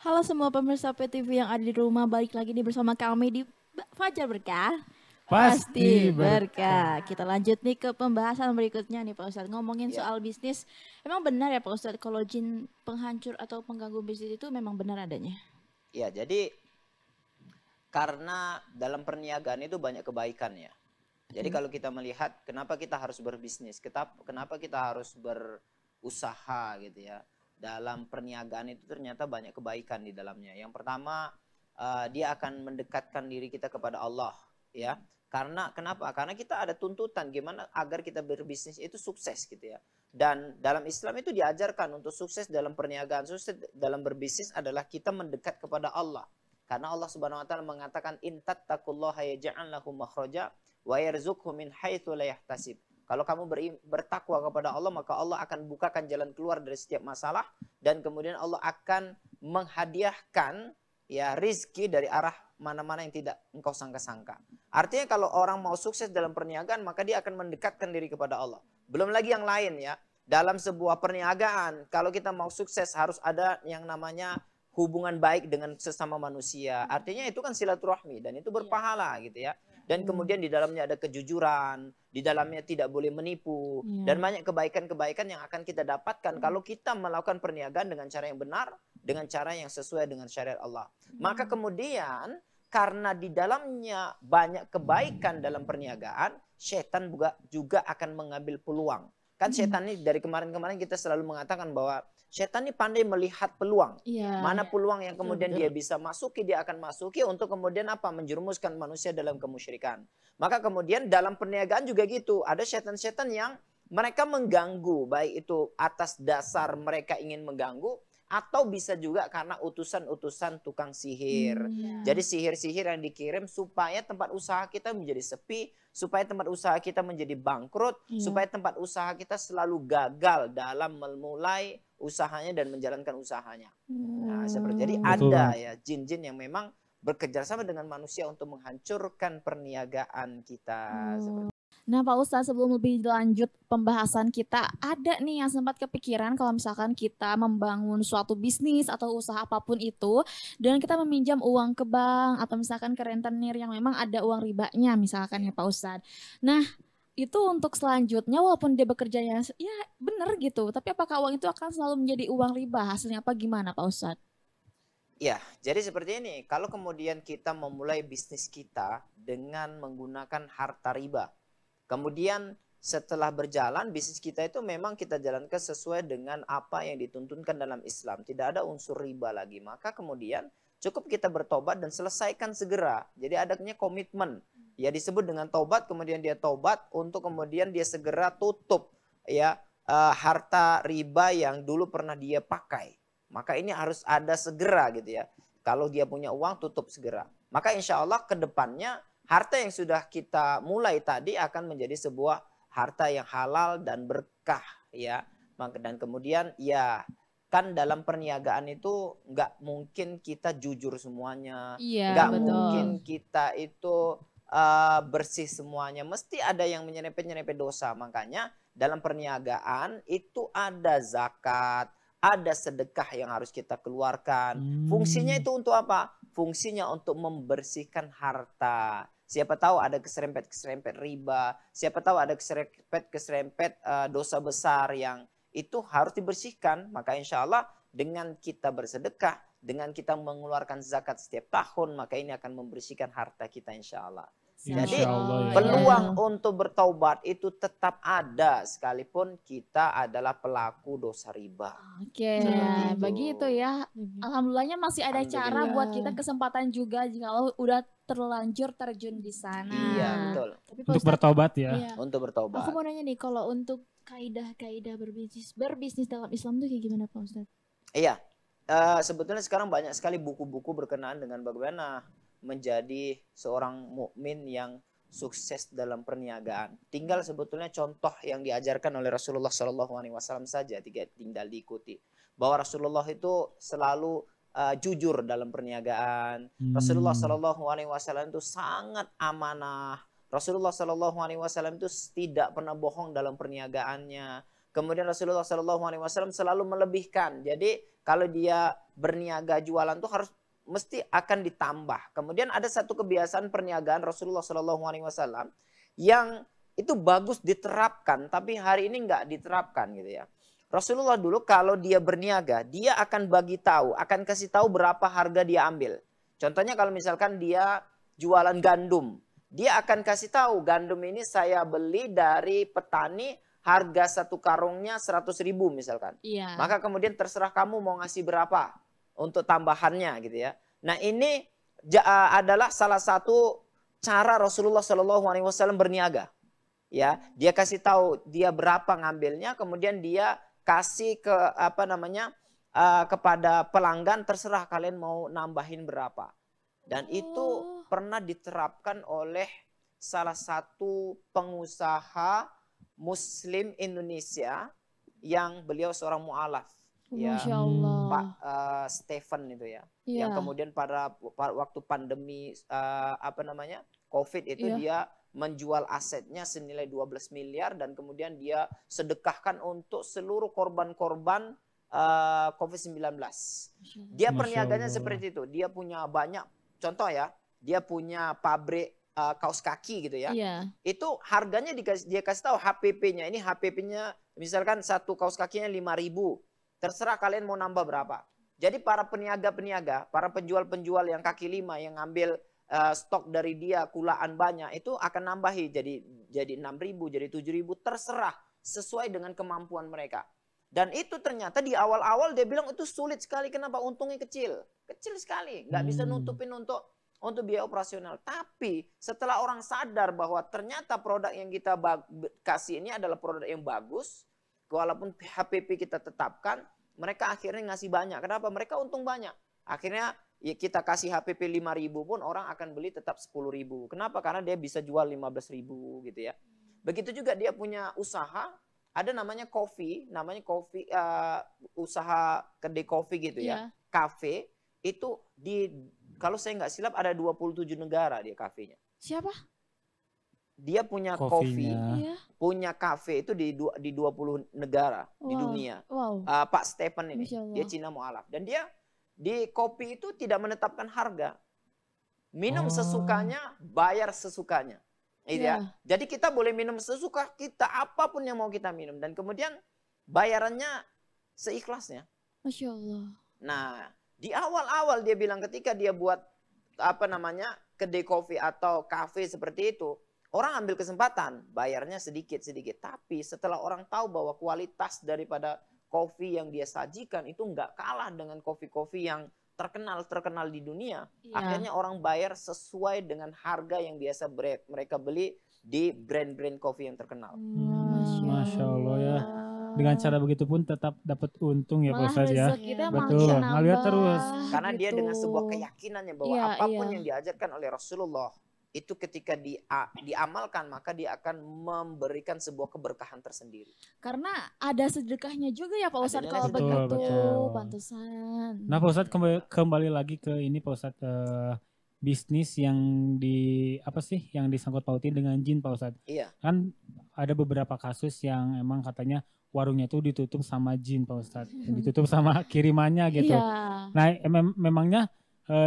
Halo semua pemirsa PTV yang ada di rumah, balik lagi nih bersama kami di Fajar Berkah. Pasti Berkah. Kita lanjut nih ke pembahasan berikutnya nih Pak Ustadz. Ngomongin Ya, soal bisnis, emang benar ya Pak Ustadz kalau jin penghancur atau pengganggu bisnis itu memang benar adanya? ya, jadi karena dalam perniagaan itu banyak kebaikan ya. Jadi kalau kita melihat kenapa kita harus berbisnis, kenapa kita harus berusaha gitu ya. Dalam perniagaan itu ternyata banyak kebaikan di dalamnya. Yang pertama, dia akan mendekatkan diri kita kepada Allah ya. Karena kenapa? Karena kita ada tuntutan gimana agar kita berbisnis itu sukses gitu ya. Dan dalam Islam itu diajarkan untuk sukses dalam perniagaan, sukses dalam berbisnis adalah kita mendekat kepada Allah. Karena Allah Subhanahu wa taala mengatakan in tattaqullaha yaj'al lakum makhraja wa yarzuqhu min haitsu la yahtasib. Kalau kamu bertakwa kepada Allah, maka Allah akan bukakan jalan keluar dari setiap masalah dan kemudian Allah akan menghadiahkan ya rizki dari arah mana-mana yang tidak engkau sangka-sangka. Artinya kalau orang mau sukses dalam perniagaan, maka dia akan mendekatkan diri kepada Allah. Belum lagi yang lain ya. Dalam sebuah perniagaan, kalau kita mau sukses harus ada yang namanya hubungan baik dengan sesama manusia. Artinya itu kan silaturahmi dan itu berpahala gitu ya. Dan kemudian di dalamnya ada kejujuran, di dalamnya tidak boleh menipu, dan banyak kebaikan-kebaikan yang akan kita dapatkan kalau kita melakukan perniagaan dengan cara yang benar, dengan cara yang sesuai dengan syariat Allah. Maka kemudian karena di dalamnya banyak kebaikan dalam perniagaan, setan juga akan mengambil peluang. Kan setan ini dari kemarin-kemarin kita selalu mengatakan bahwa setan ini pandai melihat peluang. Mana peluang yang kemudian dia bisa masuki, dia akan masuki untuk kemudian apa? Menjerumuskan manusia dalam kemusyrikan. Maka kemudian dalam perniagaan juga gitu. Ada setan-setan yang mereka mengganggu. Baik itu atas dasar mereka ingin mengganggu. Atau bisa juga karena utusan-utusan tukang sihir. Jadi sihir-sihir yang dikirim supaya tempat usaha kita menjadi sepi. Supaya tempat usaha kita menjadi bangkrut. Supaya tempat usaha kita selalu gagal dalam memulai usahanya dan menjalankan usahanya. Nah, jadi ada ya jin-jin yang memang bekerjasama dengan manusia untuk menghancurkan perniagaan kita. Nah Pak Ustadz, sebelum lebih lanjut pembahasan kita, ada nih yang sempat kepikiran kalau misalkan kita membangun suatu bisnis atau usaha apapun itu, dan kita meminjam uang ke bank atau misalkan ke rentenir yang memang ada uang ribanya misalkan ya Pak Ustadz. Nah itu untuk selanjutnya walaupun dia bekerjanya ya benar gitu, tapi apakah uang itu akan selalu menjadi uang riba? Hasilnya apa gimana Pak Ustadz? Ya, jadi seperti ini. Kalau kemudian kita memulai bisnis kita dengan menggunakan harta riba, kemudian setelah berjalan bisnis kita itu memang kita jalankan sesuai dengan apa yang dituntunkan dalam Islam. Tidak ada unsur riba lagi. Maka kemudian cukup kita bertobat dan selesaikan segera. Jadi adanya komitmen. Ya disebut dengan tobat, kemudian dia tobat untuk kemudian dia segera tutup ya harta riba yang dulu pernah dia pakai. Maka ini harus ada segera gitu ya. Kalau dia punya uang tutup segera. Maka insya Allah ke depannya harta yang sudah kita mulai tadi akan menjadi sebuah harta yang halal dan berkah ya. Dan kemudian ya kan dalam perniagaan itu nggak mungkin kita jujur semuanya. Nggak mungkin kita itu bersih semuanya. Mesti ada yang menyerempet-nyerempet dosa. Makanya dalam perniagaan itu ada zakat, ada sedekah yang harus kita keluarkan. Fungsinya itu untuk apa? Fungsinya untuk membersihkan harta. Siapa tahu ada keserempet-keserempet riba. Siapa tahu ada keserempet-keserempet dosa besar yang itu harus dibersihkan. Maka insya Allah dengan kita bersedekah, dengan kita mengeluarkan zakat setiap tahun, maka ini akan membersihkan harta kita insya Allah. Jadi peluang untuk bertaubat itu tetap ada sekalipun kita adalah pelaku dosa riba. Oke, begitu ya. Alhamdulillahnya masih ada cara buat kita kesempatan juga kalau udah terlanjur terjun di sana. Iya betul. Tapi untuk bertobat ya. Iya. Untuk bertobat. Aku mau nanya nih, kalau untuk kaidah-kaidah berbisnis dalam Islam tuh kayak gimana Pak Ustadz? Iya, sebetulnya sekarang banyak sekali buku-buku berkenaan dengan bagaimana menjadi seorang mukmin yang sukses dalam perniagaan. Tinggal sebetulnya contoh yang diajarkan oleh Rasulullah SAW saja tinggal diikuti. Bahwa Rasulullah itu selalu jujur dalam perniagaan. Rasulullah SAW itu sangat amanah. Rasulullah SAW itu tidak pernah bohong dalam perniagaannya. Kemudian Rasulullah SAW selalu melebihkan. Jadi kalau dia berniaga jualan tuh harus mesti akan ditambah. Kemudian ada satu kebiasaan perniagaan Rasulullah SAW yang itu bagus diterapkan, tapi hari ini nggak diterapkan gitu ya. Rasulullah dulu kalau dia berniaga, dia akan bagi tahu, akan kasih tahu berapa harga dia ambil. Contohnya kalau misalkan dia jualan gandum, dia akan kasih tahu gandum ini saya beli dari petani harga satu karungnya 100.000 misalkan. Iya. Maka kemudian terserah kamu mau ngasih berapa untuk tambahannya gitu ya. Nah ini adalah salah satu cara Rasulullah SAW berniaga. Ya, dia kasih tahu dia berapa ngambilnya, kemudian dia kasih ke kepada pelanggan terserah kalian mau nambahin berapa. Dan itu pernah diterapkan oleh salah satu pengusaha Muslim Indonesia yang beliau seorang mu'alaf. Ya, Masya Allah. Pak Stephen itu ya. Iya. Yang kemudian pada waktu pandemi COVID itu Iya. dia menjual asetnya senilai 12 miliar dan kemudian dia sedekahkan untuk seluruh korban-korban COVID-19. Dia Masya perniaganya Allah. seperti itu. Dia punya banyak, contoh ya, dia punya pabrik kaos kaki gitu ya. Iya. Itu harganya dia kasih tahu HPP-nya. Ini HPP-nya misalkan satu kaos kakinya 5.000. Terserah kalian mau nambah berapa. Jadi para peniaga-peniaga, para penjual-penjual yang kaki lima yang ngambil stok dari dia kulaan banyak itu akan nambahi jadi 6.000, jadi 7.000, terserah sesuai dengan kemampuan mereka. Dan itu ternyata di awal-awal dia bilang itu sulit sekali. Kenapa? Untungnya kecil sekali, nggak bisa nutupin untuk biaya operasional. Tapi setelah orang sadar bahwa ternyata produk yang kita kasih ini adalah produk yang bagus, walaupun HPP kita tetapkan, mereka akhirnya ngasih banyak. Kenapa? Mereka untung banyak. Akhirnya ya kita kasih HPP 5.000 pun orang akan beli tetap 10.000. Kenapa? Karena dia bisa jual 15.000 gitu ya. Begitu juga dia punya usaha, ada namanya coffee, usaha kedai kopi gitu ya. Cafe itu kalau saya nggak silap ada 27 negara dia kafenya. Siapa? Dia punya Kopinya. Iya. punya kafe itu di 20 negara di dunia. Wow. Pak Stephen ini, Masya Allah. dia Cina mu'alaf. Dan dia di kopi itu tidak menetapkan harga. Minum sesukanya, bayar sesukanya. Gitu ya. Jadi kita boleh minum sesuka kita, apapun yang mau kita minum. Dan kemudian bayarannya seikhlasnya. Masya Allah. Nah, di awal-awal dia bilang ketika dia buat kedai kopi atau kafe seperti itu, orang ambil kesempatan, bayarnya sedikit-sedikit. Tapi setelah orang tahu bahwa kualitas daripada kopi yang dia sajikan itu nggak kalah dengan kopi-kopi yang terkenal di dunia. Iya. Akhirnya orang bayar sesuai dengan harga yang biasa mereka beli di brand-brand kopi yang terkenal. Masya Allah ya. Dengan cara begitu pun tetap dapat untung ya Pak Ustadz ya. Betul, ngalir terus. Karena dia gitu. dengan sebuah keyakinannya bahwa apapun yang diajarkan oleh Rasulullah itu ketika diamalkan maka dia akan memberikan sebuah keberkahan tersendiri. Karena ada sedekahnya juga ya Pak Ustadz kalau sedekah. begitu. Betul. Pantesan. Nah Pak Ustadz kembali lagi ke ini Pak Ustadz, bisnis yang yang disangkut pautin dengan jin Pak Ustadz. Iya. Kan ada beberapa kasus yang emang katanya warungnya itu ditutup sama jin Pak Ustadz. Ditutup sama kirimannya gitu. Iya. Nah memangnya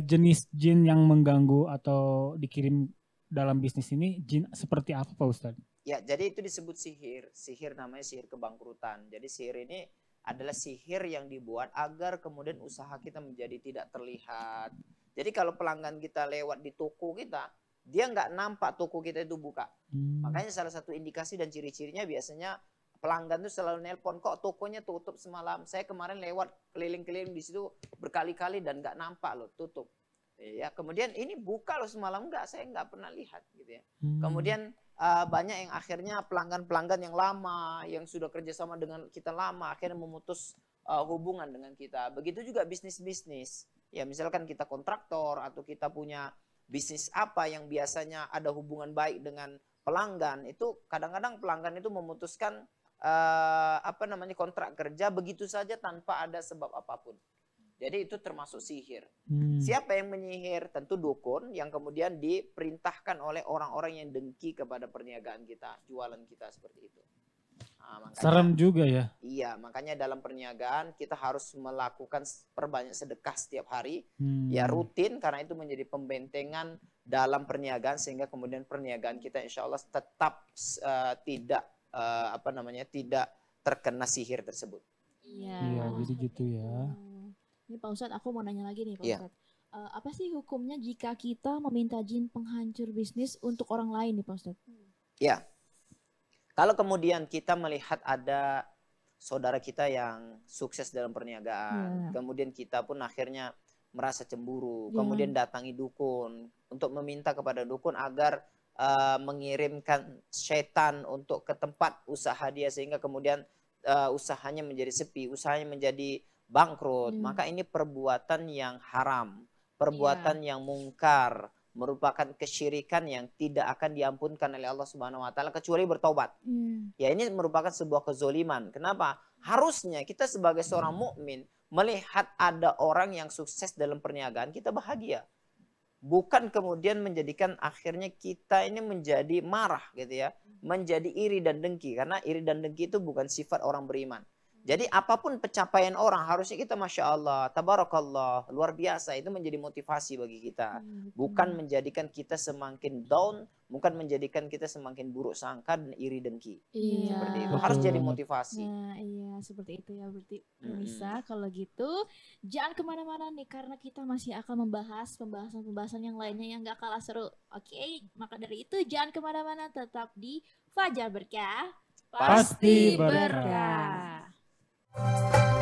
jenis jin yang mengganggu atau dikirim dalam bisnis ini jin seperti apa Pak Ustadz? Ya, jadi itu disebut sihir. Sihir namanya sihir kebangkrutan. Jadi sihir ini adalah sihir yang dibuat agar kemudian usaha kita menjadi tidak terlihat. Jadi kalau pelanggan kita lewat di toko kita, dia nggak nampak toko kita itu buka. Makanya salah satu indikasi dan ciri-cirinya biasanya pelanggan tuh selalu nelpon, kok tokonya tutup semalam. Saya kemarin lewat keliling-keliling di situ berkali-kali dan nggak nampak loh tutup. Ya, kemudian ini buka loh semalam, saya nggak pernah lihat gitu ya. Kemudian banyak yang akhirnya pelanggan-pelanggan yang lama, yang sudah kerjasama dengan kita lama, akhirnya memutus hubungan dengan kita. Begitu juga bisnis-bisnis. Ya misalkan kita kontraktor atau kita punya bisnis apa yang biasanya ada hubungan baik dengan pelanggan, itu kadang-kadang pelanggan itu memutuskan kontrak kerja begitu saja tanpa ada sebab apapun. Jadi itu termasuk sihir. Siapa yang menyihir? Tentu dukun yang kemudian diperintahkan oleh orang-orang yang dengki kepada perniagaan kita, jualan kita seperti itu. Nah, Serem juga ya. Iya, makanya dalam perniagaan kita harus melakukan perbanyak sedekah setiap hari. Ya rutin, karena itu menjadi pembentengan dalam perniagaan, sehingga kemudian perniagaan kita insya Allah tetap tidak tidak terkena sihir tersebut. Iya, jadi gitu ya. Ini Pak Ustadz, aku mau nanya lagi nih Pak Iya. Ustadz. Apa sih hukumnya jika kita meminta jin penghancur bisnis untuk orang lain nih Pak Ustadz? Ya, kalau kemudian kita melihat ada saudara kita yang sukses dalam perniagaan, kemudian kita pun akhirnya merasa cemburu, kemudian datangi dukun untuk meminta kepada dukun agar mengirimkan setan untuk ke tempat usaha dia, sehingga kemudian usahanya menjadi sepi, usahanya menjadi bangkrut, maka ini perbuatan yang haram, perbuatan yang mungkar, merupakan kesyirikan yang tidak akan diampunkan oleh Allah Subhanahu wa taala kecuali bertobat. Ya, ini merupakan sebuah kezoliman. Kenapa? Harusnya kita sebagai seorang mukmin melihat ada orang yang sukses dalam perniagaan, kita bahagia. Bukan kemudian menjadikan akhirnya kita ini menjadi marah gitu ya, menjadi iri dan dengki, karena iri dan dengki itu bukan sifat orang beriman. Jadi apapun pencapaian orang harusnya kita Masya Allah, Tabarakallah, luar biasa, itu menjadi motivasi bagi kita. Bukan menjadikan kita semakin down, bukan menjadikan kita semakin buruk sangka dan iri dengki. Seperti itu, harus jadi motivasi. Nah iya, seperti itu ya. Berarti bisa kalau gitu jangan kemana-mana nih, karena kita masih akan membahas pembahasan yang lainnya yang gak kalah seru. Oke, maka dari itu jangan kemana-mana, tetap di Fajar Berkah Pasti berkah. berkah.